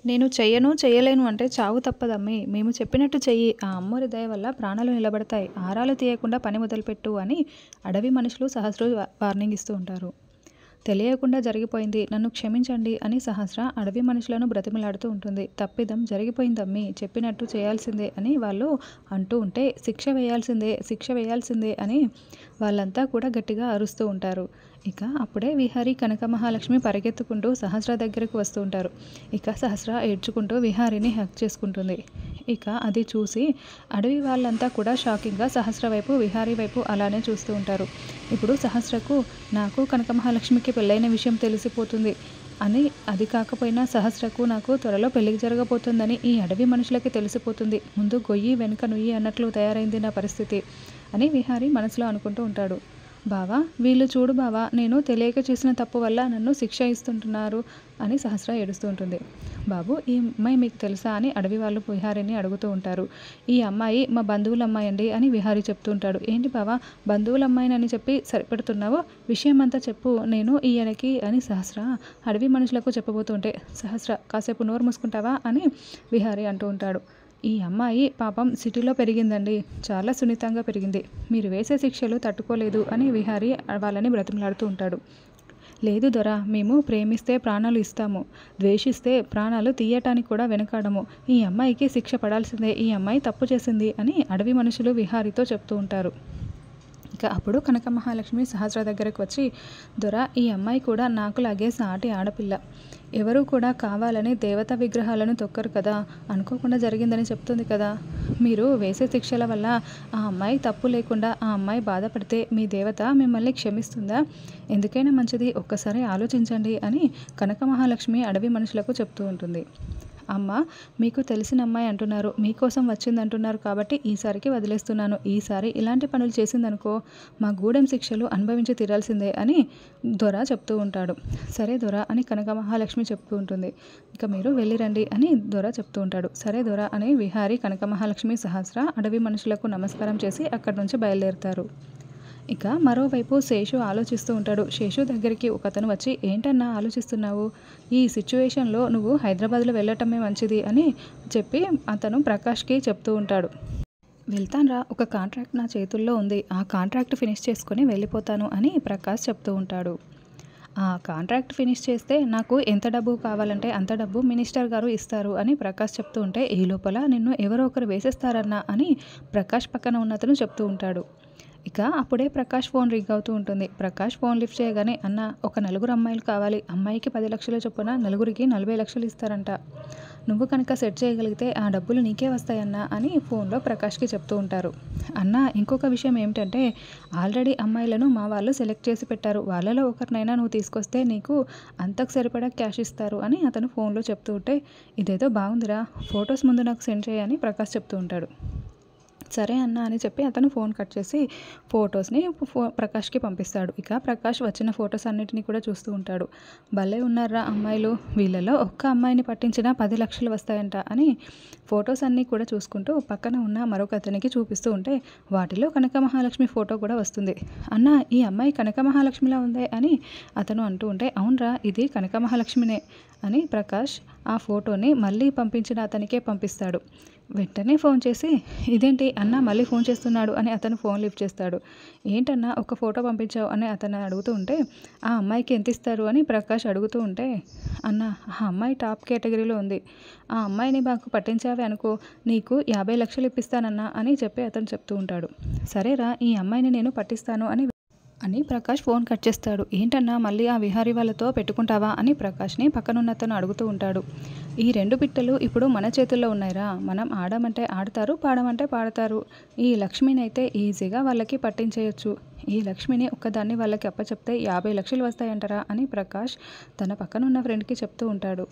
నేను చెయ్యను, చెయ్యలేను అంటే చావు తప్పదమ్మీ. మేము చెప్పినట్టు చెయ్యి. ఆ అమ్మోరి దయ వల్ల ప్రాణాలు నిలబడతాయి. ఆరాలు తీయకుండా పని మొదలుపెట్టు అని అడవి మనుషులు సహస్ర వార్నింగ్ ఇస్తూ ఉంటారు. తెలియకుండా జరిగిపోయింది. నన్ను క్షమించండి అని సహస్ర అడవి మనుషులను బ్రతిమలాడుతూ ఉంటుంది. తప్పిదం జరిగిపోయిందమ్మీ. చెప్పినట్టు చేయాల్సిందే అని వాళ్ళు అంటూ ఉంటే శిక్ష వేయాల్సిందే, శిక్ష వేయాల్సిందే అని వాళ్ళంతా కూడా గట్టిగా అరుస్తూ ఉంటారు. ఇక అప్పుడే విహారీ కనక మహాలక్ష్మి పరిగెత్తుకుంటూ సహస్ర దగ్గరకు వస్తూ ఉంటారు. ఇక సహస్ర ఏడ్చుకుంటూ విహారీని హక్ చేసుకుంటుంది. ఇక అది చూసి అడవి వాళ్ళంతా కూడా షాకింగ్గా సహస్ర వైపు విహారీ వైపు అలానే చూస్తూ ఉంటారు. ఇప్పుడు సహస్రకు నాకు కనక మహాలక్ష్మికి పెళ్ళైన విషయం తెలిసిపోతుంది అని, అది కాకపోయినా సహస్రకు నాకు త్వరలో పెళ్లి జరగబోతుందని ఈ అడవి మనుషులకి తెలిసిపోతుంది. ముందు గొయ్యి వెనుక నుయ్యి అన్నట్లు తయారైంది నా పరిస్థితి అని విహారీ మనసులో అనుకుంటూ ఉంటాడు. బావా, వీళ్ళు చూడు బావా, నేను తెలియక చేసిన తప్పు వల్ల నన్ను శిక్ష ఇస్తుంటున్నారు అని సహస్ర ఏడుస్తూ ఉంటుంది. బాబు, ఈ అమ్మాయి మీకు తెలుసా అని అడవి వాళ్ళు విహారీని అడుగుతూ ఉంటారు. ఈ అమ్మాయి మా బంధువుల అమ్మాయి అండి అని విహారీ చెప్తూ ఉంటాడు. ఏంటి బావా, బంధువుల అమ్మాయినని చెప్పి సరిపెడుతున్నావు, విషయం అంతా చెప్పు నేను ఈయనకి అని సహస్ర అడవి మనుషులకు చెప్పబోతుంటే, సహస్ర కాసేపు నోరు మూసుకుంటావా అని విహారీ అంటూ ఉంటాడు. ఈ అమ్మాయి పాపం సిటీలో పెరిగిందండి, చాలా సున్నితంగా పెరిగింది, మీరు వేసే శిక్షలు తట్టుకోలేదు అని విహారీ వాళ్ళని బ్రతిమలాడుతూ ఉంటాడు. లేదు దొర, మేము ప్రేమిస్తే ప్రాణాలు ఇస్తాము, ద్వేషిస్తే ప్రాణాలు తీయటానికి కూడా వెనకాడము. ఈ అమ్మాయికి శిక్ష పడాల్సిందే, ఈ అమ్మాయి తప్పు చేసింది అని అడవి మనుషులు విహారీతో చెప్తూ ఉంటారు. ఇక అప్పుడు కనక మహాలక్ష్మి సహస్ర దగ్గరకు వచ్చి, దొర, ఈ అమ్మాయి కూడా నాకులాగే సాటి ఆడపిల్ల, ఎవరు కూడా కావాలని దేవతా విగ్రహాలను తొక్కరు కదా, అనుకోకుండా జరిగిందని చెప్తుంది కదా, మీరు వేసే శిక్షల వల్ల ఆ అమ్మాయి తప్పు లేకుండా ఆ అమ్మాయి బాధపడితే మీ దేవత మిమ్మల్ని క్షమిస్తుందా? ఎందుకైనా మంచిది, ఒక్కసారి ఆలోచించండి అని కనక మహాలక్ష్మి అడవి మనుషులకు చెప్తూ ఉంటుంది. అమ్మ, మీకు తెలిసిన అమ్మాయి అంటున్నారు, మీకోసం వచ్చిందంటున్నారు కాబట్టి ఈసారికి వదిలేస్తున్నాను. ఈసారి ఇలాంటి పనులు చేసిందనుకో మా గూడెం శిక్షలు అనుభవించి తీరాల్సిందే అని దొర చెప్తూ ఉంటాడు. సరే దొర అని కనక మహాలక్ష్మి చెప్తూ ఉంటుంది. ఇక మీరు వెళ్ళిరండి అని దొర చెప్తూ ఉంటాడు. సరే దొర అని విహారీ కనక మహాలక్ష్మి సహస్ర అడవి మనుషులకు నమస్కారం చేసి అక్కడి నుంచి బయలుదేరుతారు. ఇక మరోవైపు శేషు ఆలోచిస్తూ ఉంటాడు. శేషు దగ్గరికి ఒకతను వచ్చి, ఏంటన్నా ఆలోచిస్తున్నావు, ఈ సిచ్యువేషన్లో నువ్వు హైదరాబాద్లో వెళ్ళటమే మంచిది అని చెప్పి అతను ప్రకాష్కి చెప్తూ ఉంటాడు. వెళ్తాన్రా, ఒక కాంట్రాక్ట్ నా చేతుల్లో ఉంది, ఆ కాంట్రాక్ట్ ఫినిష్ చేసుకొని వెళ్ళిపోతాను అని ప్రకాష్ చెప్తూ ఉంటాడు. ఆ కాంట్రాక్ట్ ఫినిష్ చేస్తే నాకు ఎంత డబ్బు కావాలంటే అంత డబ్బు మినిస్టర్ గారు ఇస్తారు అని ప్రకాష్ చెప్తూ ఉంటే, ఈ లోపల నిన్ను ఎవరో ఒకరు వేసేస్తారన్నా అని ప్రకాష్ పక్కన ఉన్నతను చెప్తూ ఉంటాడు. ఇక అప్పుడే ప్రకాష్ ఫోన్ రింగ్ అవుతూ ఉంటుంది. ప్రకాష్ ఫోన్ లిఫ్ట్ చేయగానే, అన్న ఒక నలుగురు అమ్మాయిలు కావాలి, అమ్మాయికి 10 లక్షల చొప్పున నలుగురికి 40 లక్షలు ఇస్తారంట, నువ్వు కనుక సెట్ చేయగలిగితే ఆ డబ్బులు నీకే వస్తాయన్నా అని ఫోన్లో ప్రకాష్కి చెప్తూ ఉంటారు. అన్న, ఇంకొక విషయం ఏమిటంటే ఆల్రెడీ అమ్మాయిలను మా వాళ్ళు సెలెక్ట్ చేసి పెట్టారు, వాళ్ళలో ఒకరినైనా నువ్వు తీసుకొస్తే నీకు అంతకు సరిపడా క్యాష్ ఇస్తారు అని అతను ఫోన్లో చెప్తూ ఉంటే, ఇదేదో బాగుందిరా, ఫొటోస్ ముందు నాకు సెండ్ చేయని ప్రకాష్ చెప్తూ ఉంటాడు. సరే అన్న అని చెప్పి అతను ఫోన్ కట్ చేసి ఫొటోస్ని ప్రకాష్కి పంపిస్తాడు. ఇక ప్రకాష్ వచ్చిన ఫొటోస్ అన్నిటిని కూడా చూస్తూ ఉంటాడు. భలే ఉన్నారా అమ్మాయిలు, వీళ్ళలో ఒక్క అమ్మాయిని పట్టించినా 10 లక్షలు వస్తాయంట అని ఫొటోస్ అన్నీ కూడా చూసుకుంటూ పక్కన ఉన్న మరొక అతనికి చూపిస్తూ ఉంటే, వాటిలో కనక మహాలక్ష్మి ఫోటో కూడా వస్తుంది. అన్న, ఈ అమ్మాయి కనక మహాలక్ష్మిలా ఉందే అని అతను అంటూ ఉంటే, అవునరా, ఇది కనక మహాలక్ష్మినే అని ప్రకాష్ ఆ ఫోటోని మళ్ళీ పంపించిన అతనికే పంపిస్తాడు. వెంటనే ఫోన్ చేసి, ఇదేంటి అన్న మళ్ళీ ఫోన్ చేస్తున్నాడు అని అతను ఫోన్ లిఫ్ట్ చేస్తాడు. ఏంటన్నా ఒక ఫోటో పంపించావు అని అతను అడుగుతూ ఉంటే, ఆ అమ్మాయికి ఎంత ఇస్తారు అని ప్రకాష్ అడుగుతూ ఉంటే, అన్న ఆ అమ్మాయి టాప్ కేటగిరీలో ఉంది, ఆ అమ్మాయిని మాకు పట్టించావే అనుకో నీకు 50 లక్షలు ఇప్పిస్తానన్నా అని చెప్పి అతను చెప్తూ ఉంటాడు. సరేరా, ఈ అమ్మాయిని నేను పట్టిస్తాను అని ప్రకాష్ ఫోన్ కట్ చేస్తాడు. ఏంటన్నా మళ్ళీ ఆ విహారీ వాళ్ళతో పెట్టుకుంటావా అని ప్రకాష్ని పక్కనున్న అతను అడుగుతూ ఉంటాడు. ఈ 2 పిట్టలు ఇప్పుడు మన చేతుల్లో ఉన్నాయిరా, మనం ఆడమంటే ఆడతారు, పాడమంటే పాడతారు, ఈ లక్ష్మిని అయితే ఈజీగా వాళ్ళకి పట్టించేయచ్చు, ఈ లక్ష్మిని ఒక్కదాన్ని వాళ్ళకి అప్పచెప్తే 50 లక్షలు వస్తాయంటారా అని ప్రకాష్ తన పక్కనున్న ఫ్రెండ్కి చెప్తూ ఉంటాడు.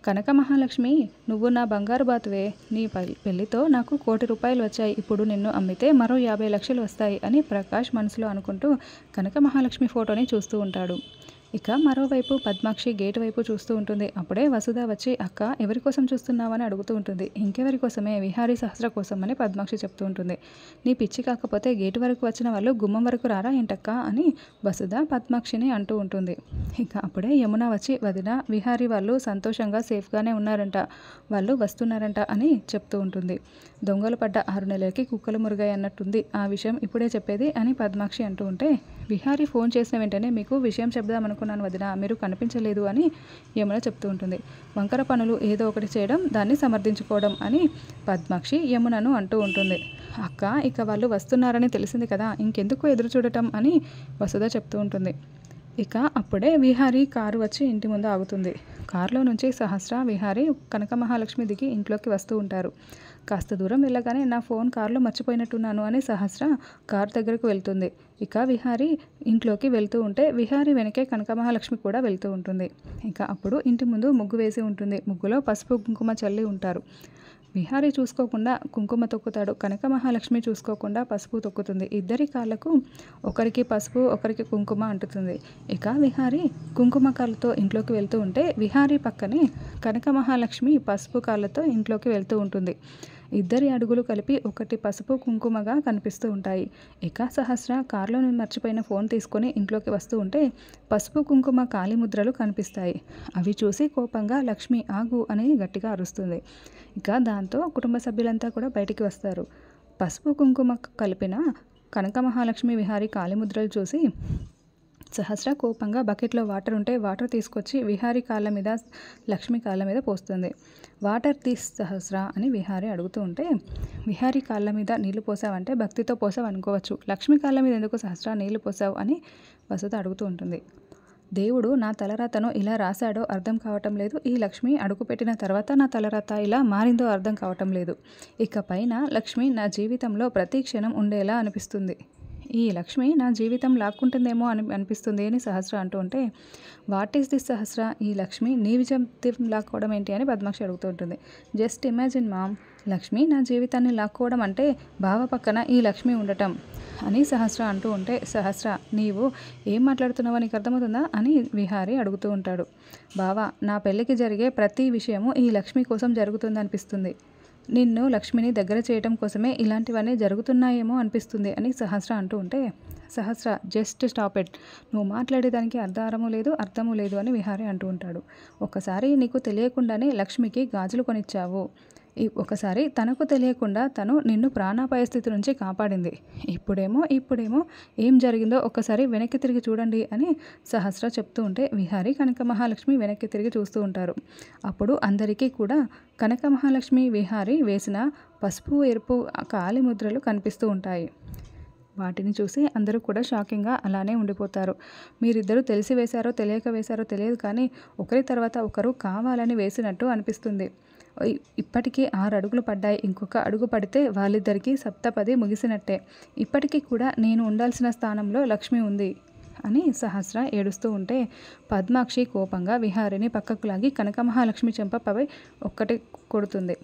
కనక మహాలక్ష్మి, నువ్వు నా బంగారు బాతువే, నీ పెళ్లితో నాకు 1 కోటి రూపాయలు వచ్చాయి, ఇప్పుడు నిన్ను అమ్మితే మరో 50 లక్షలు వస్తాయి అని ప్రకాష్ మనసులో అనుకుంటూ కనక మహాలక్ష్మి ఫోటోని చూస్తూ ఉంటాడు. ఇక మరోవైపు పద్మాక్షి గేటు వైపు చూస్తూ ఉంటుంది. అప్పుడే వసుధ వచ్చి అక్క ఎవరి కోసం చూస్తున్నావని అడుగుతూ ఉంటుంది. ఇంకెవరి కోసమే, విహారీ సహస్ర కోసం అని పద్మాక్షి చెప్తూ ఉంటుంది. నీ పిచ్చి కాకపోతే గేటు వరకు వచ్చిన వాళ్ళు గుమ్మం వరకు రారా ఏంటక్క అని వసుధ పద్మాక్షిని అంటూ ఉంటుంది. ఇక అప్పుడే యమున వచ్చి వదిన విహారీ వాళ్ళు సంతోషంగా సేఫ్గానే ఉన్నారంట, వాళ్ళు వస్తున్నారంట అని చెప్తూ ఉంటుంది. దొంగలు పడ్డ 6 నెలలకి కుక్కలు మురుగాయి అన్నట్టుంది ఆ విషయం ఇప్పుడే చెప్పేది అని పద్మాక్షి అంటూ ఉంటే, విహారీ ఫోన్ చేసిన వెంటనే మీకు విషయం చెప్దామనుకున్నాను వదిన, మీరు కనిపించలేదు అని యమున చెప్తూ ఉంటుంది. వంకర పనులు ఏదో ఒకటి చేయడం, దాన్ని సమర్థించుకోవడం అని పద్మాక్షి యమునను అంటూ ఉంటుంది. అక్క ఇక వాళ్ళు వస్తున్నారని తెలిసింది కదా, ఇంకెందుకు ఎదురు చూడటం అని వసుధ చెప్తూ ఉంటుంది. ఇక అప్పుడే విహారీ కారు వచ్చి ఇంటి ముందు ఆగుతుంది. కారులో నుంచి సహస్ర, విహారీ, కనక మహాలక్ష్మి దిగి ఇంట్లోకి వస్తూ ఉంటారు. కాస్త దూరం వెళ్ళగానే నా ఫోన్ కారులో మర్చిపోయినట్టున్నాను అని సహస్ర కారు దగ్గరకు వెళ్తుంది. ఇక విహారీ ఇంట్లోకి వెళ్తూ ఉంటే విహారీ వెనకే కనక మహాలక్ష్మి కూడా వెళ్తూ ఉంటుంది. ఇక అప్పుడు ఇంటి ముందు ముగ్గు వేసి ఉంటుంది. ముగ్గులో పసుపు కుంకుమ చల్లి ఉంటారు. విహారీ చూసుకోకుండా కుంకుమ తొక్కుతాడు. కనక మహాలక్ష్మి చూసుకోకుండా పసుపు తొక్కుతుంది. ఇద్దరి కాళ్ళకు ఒకరికి పసుపు ఒకరికి కుంకుమ అంటుతుంది. ఇక విహారీ కుంకుమ కాళ్ళతో ఇంట్లోకి వెళ్తూ ఉంటే విహారీ పక్కనే కనక మహాలక్ష్మి పసుపు కాళ్ళతో ఇంట్లోకి వెళ్తూ ఉంటుంది. ఇద్దరి అడుగులు కలిపి ఒకటి పసుపు కుంకుమగా కనిపిస్తూ ఉంటాయి. ఇక సహస్ర కారులో మర్చిపోయిన ఫోన్ తీసుకొని ఇంట్లోకి వస్తూ ఉంటే పసుపు కుంకుమ కాలి ముద్రలు కనిపిస్తాయి. అవి చూసి కోపంగా లక్ష్మి ఆగు అని గట్టిగా అరుస్తుంది. ఇక దాంతో కుటుంబ సభ్యులంతా కూడా బయటికి వస్తారు. పసుపు కుంకుమ కలిపిన కనక మహాలక్ష్మి విహారీ కాలి ముద్రలు చూసి సహస్ర కోపంగా బకెట్లో వాటర్ ఉంటే వాటర్ తీసుకొచ్చి విహారీ కాళ్ళ మీద, లక్ష్మి కాళ్ళ మీద పోస్తుంది. వాటర్ తీసి సహస్ర అని విహారీ అడుగుతూ ఉంటే, విహారీ కాళ్ళ మీద నీళ్లు పోసావంటే భక్తితో పోసావు అనుకోవచ్చు, లక్ష్మి కాళ్ళ మీద ఎందుకు సహస్ర నీళ్లు పోసావు అని వసుధ అడుగుతూ ఉంటుంది. దేవుడు నా తలరాతను ఇలా రాశాడో అర్థం కావటం లేదు, ఈ లక్ష్మి అడుగుపెట్టిన తర్వాత నా తలరాత ఇలా మారిందో అర్థం కావటం లేదు. ఇక పైన లక్ష్మి నా జీవితంలో ప్రతి క్షణం ఉండేలా అనిపిస్తుంది. ఈ లక్ష్మి నా జీవితం లాక్కుంటుందేమో అనిపిస్తుంది అని సహస్ర అంటూ ఉంటే, వాట్ ఈస్ దిస్ సహస్ర, ఈ లక్ష్మి నీ జీవితం లాక్కోవడం ఏంటి అని పద్మాక్షి అడుగుతూ ఉంటుంది. జస్ట్ ఇమాజిన్ మామ్, లక్ష్మి నా జీవితాన్ని లాక్కోవడం అంటే బావ పక్కన ఈ లక్ష్మి ఉండటం అని సహస్ర అంటూ ఉంటే, సహస్ర నీవు ఏం మాట్లాడుతున్నావో నీకు అర్థమవుతుందా అని విహారీ అడుగుతూ ఉంటాడు. బావ, నా పెళ్ళికి జరిగే ప్రతి విషయము ఈ లక్ష్మి కోసం జరుగుతుంది అనిపిస్తుంది, నిన్ను లక్ష్మిని దగ్గర చేయటం కోసమే ఇలాంటివన్నీ జరుగుతున్నాయేమో అనిపిస్తుంది అని సహస్ర అంటూ ఉంటే, సహస్ర జస్ట్ స్టాప్ ఇట్, నువ్వు మాట్లాడేదానికి అర్థము లేదు అని విహారీ అంటూ ఉంటాడు. ఒకసారి నీకు తెలియకుండానే లక్ష్మికి గాజులు కొనిచ్చావు, ఒకసారి తనకు తెలియకుండా తను నిన్ను ప్రాణాపాయ స్థితి నుంచి కాపాడింది, ఇప్పుడేమో ఏం జరిగిందో ఒక్కసారి వెనక్కి తిరిగి చూడండి అని సహస్ర చెప్తూ ఉంటే విహారీ, కనక మహాలక్ష్మి వెనక్కి తిరిగి చూస్తూ ఉంటారు. అప్పుడు అందరికీ కూడా కనక మహాలక్ష్మి, విహారీ వేసిన పసుపు ఎరుపు కాలి ముద్రలు కనిపిస్తూ ఉంటాయి. వాటిని చూసి అందరూ కూడా షాకింగ్గా అలానే ఉండిపోతారు. మీరిద్దరూ తెలిసి వేశారో తెలియక వేశారో తెలియదు, కానీ ఒకరి తర్వాత ఒకరు కావాలని వేసినట్టు అనిపిస్తుంది. ఇప్పటికీ 6 అడుగులు పడ్డాయి, ఇంకొక అడుగు పడితే వాళ్ళిద్దరికీ సప్తపది ముగిసినట్టే, ఇప్పటికీ కూడా నేను ఉండాల్సిన స్థానంలో లక్ష్మి ఉంది అని సహస్ర ఏడుస్తూ ఉంటే పద్మాక్షి కోపంగా విహారీని పక్కకు లాగి కనక మహాలక్ష్మి చెంపపై ఒక్కటి కొడుతుంది.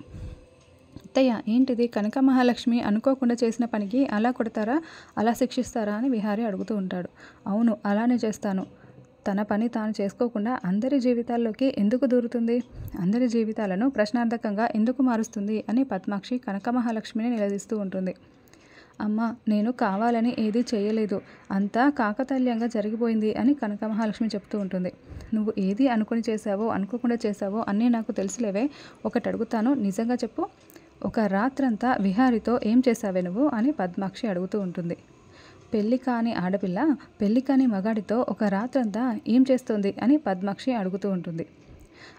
అత్తయ్య ఏంటిది, కనక మహాలక్ష్మి అనుకోకుండా చేసిన పనికి అలా కొడతారా, అలా శిక్షిస్తారా అని విహారీ అడుగుతూ ఉంటాడు. అవును, అలానే చేస్తాను, తన పని తాను చేసుకోకుండా అందరి జీవితాల్లోకి ఎందుకు దూరుతుంది, అందరి జీవితాలను ప్రశ్నార్థకంగా ఎందుకు మారుస్తుంది అని పద్మాక్షి కనక మహాలక్ష్మిని నిలదీస్తూ ఉంటుంది. అమ్మ, నేను కావాలని ఏదీ చేయలేదు, అంతా కాకతాళీయంగా జరిగిపోయింది అని కనక మహాలక్ష్మి చెప్తూ ఉంటుంది. నువ్వు ఏది అనుకుని చేసావో అనుకోకుండా చేసావో అన్నీ నాకు తెలుసులేవే, ఒకటి అడుగుతాను నిజంగా చెప్పు, ఒక రాత్రంతా విహారీతో ఏం చేశావే నువ్వు అని పద్మాక్షి అడుగుతూ ఉంటుంది. పెళ్లి కాని ఆడపిల్ల పెళ్లి కాని మగాడితో ఒక రాత్రంతా ఏం చేస్తుంది అని పద్మాక్షి అడుగుతూ ఉంటుంది.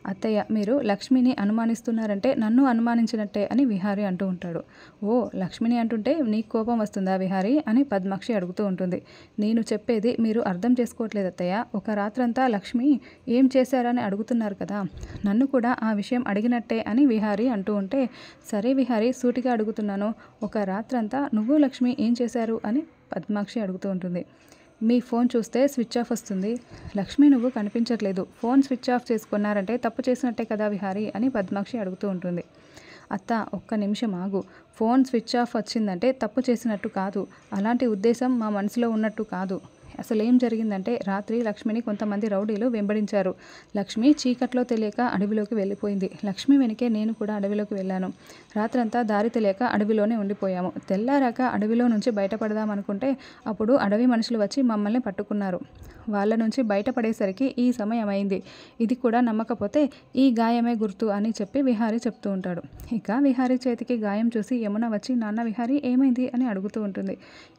అత్తయ్య, మీరు లక్ష్మిని అనుమానిస్తున్నారంటే నన్ను అనుమానించినట్టే అని విహారీ అంటూ ఉంటాడు. ఓ, లక్ష్మిని అంటుంటే నీకు కోపం వస్తుందా విహారీ అని పద్మాక్షి అడుగుతూ ఉంటుంది. నేను చెప్పేది మీరు అర్థం చేసుకోవట్లేదు అత్తయ్య, ఒక రాత్రంతా లక్ష్మి ఏం చేశారని అడుగుతున్నారు కదా, నన్ను కూడా ఆ విషయం అడిగినట్టే అని విహారీ అంటూ ఉంటే, సరే విహారీ, సూటిగా అడుగుతున్నాను, ఒక రాత్రంతా నువ్వు లక్ష్మి ఏం చేశారు అని పద్మాక్షి అడుగుతూ ఉంటుంది. మీ ఫోన్ చూస్తే స్విచ్ ఆఫ్ వస్తుంది, లక్ష్మి నువ్వు కనిపించట్లేదు, ఫోన్ స్విచ్ ఆఫ్ చేసుకున్నారంటే తప్పు చేసినట్టే కదా విహారీ అని పద్మాక్షి అడుగుతూ ఉంటుంది. అత్త, ఒక్క నిమిషం ఆగు, ఫోన్ స్విచ్ ఆఫ్ వచ్చిందంటే తప్పు చేసినట్టు కాదు, అలాంటి ఉద్దేశం మా మనసులో ఉన్నట్టు కాదు, అసలేం జరిగిందంటే రాత్రి లక్ష్మిని కొంతమంది రౌడీలు వెంబడించారు. లక్ష్మి చీకట్లో తెలియక అడవిలోకి వెళ్ళిపోయింది. లక్ష్మి వెనుకే నేను కూడా అడవిలోకి వెళ్ళాను. రాత్రంతా దారి తెలియక అడవిలోనే ఉండిపోయాము. తెల్లారాక అడవిలో నుంచి బయటపడదామనుకుంటే అప్పుడు అడవి మనుషులు వచ్చి మమ్మల్ని పట్టుకున్నారు. వాళ్ళ నుంచి బయటపడేసరికి ఈ సమయం అయింది. ఇది కూడా నమ్మకపోతే ఈ గాయమే గుర్తు అని చెప్పి విహారీ చెప్తూ ఉంటాడు. ఇక విహారీ చేతికి గాయం చూసి యమున వచ్చి నాన్న విహారీ ఏమైంది అని అడుగుతూ ఉంటుంది.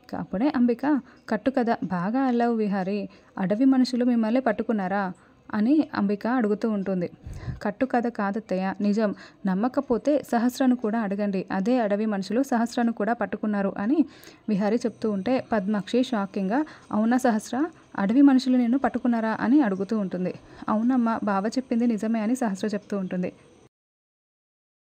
ఇక అప్పుడే అంబిక కట్టు కథ బాగా అల్లావు విహారీ, అడవి మనుషులు మిమ్మల్ని పట్టుకున్నారా అని అంబిక అడుగుతూ ఉంటుంది. కట్టు కథ కాదత్తయ్య, నిజం. నమ్మకపోతే సహస్రను కూడా అడగండి, అదే అడవి మనుషులు సహస్రను కూడా పట్టుకున్నారు అని విహారీ చెప్తూ ఉంటే పద్మాక్షి షాకింగ్గా అవునా సహస్ర, అడవి మనుషులు నిన్ను పట్టుకున్నారా అని అడుగుతూ ఉంటుంది. అవునమ్మా, బావ చెప్పింది నిజమే అని సహస్ర చెప్తూ ఉంటుంది.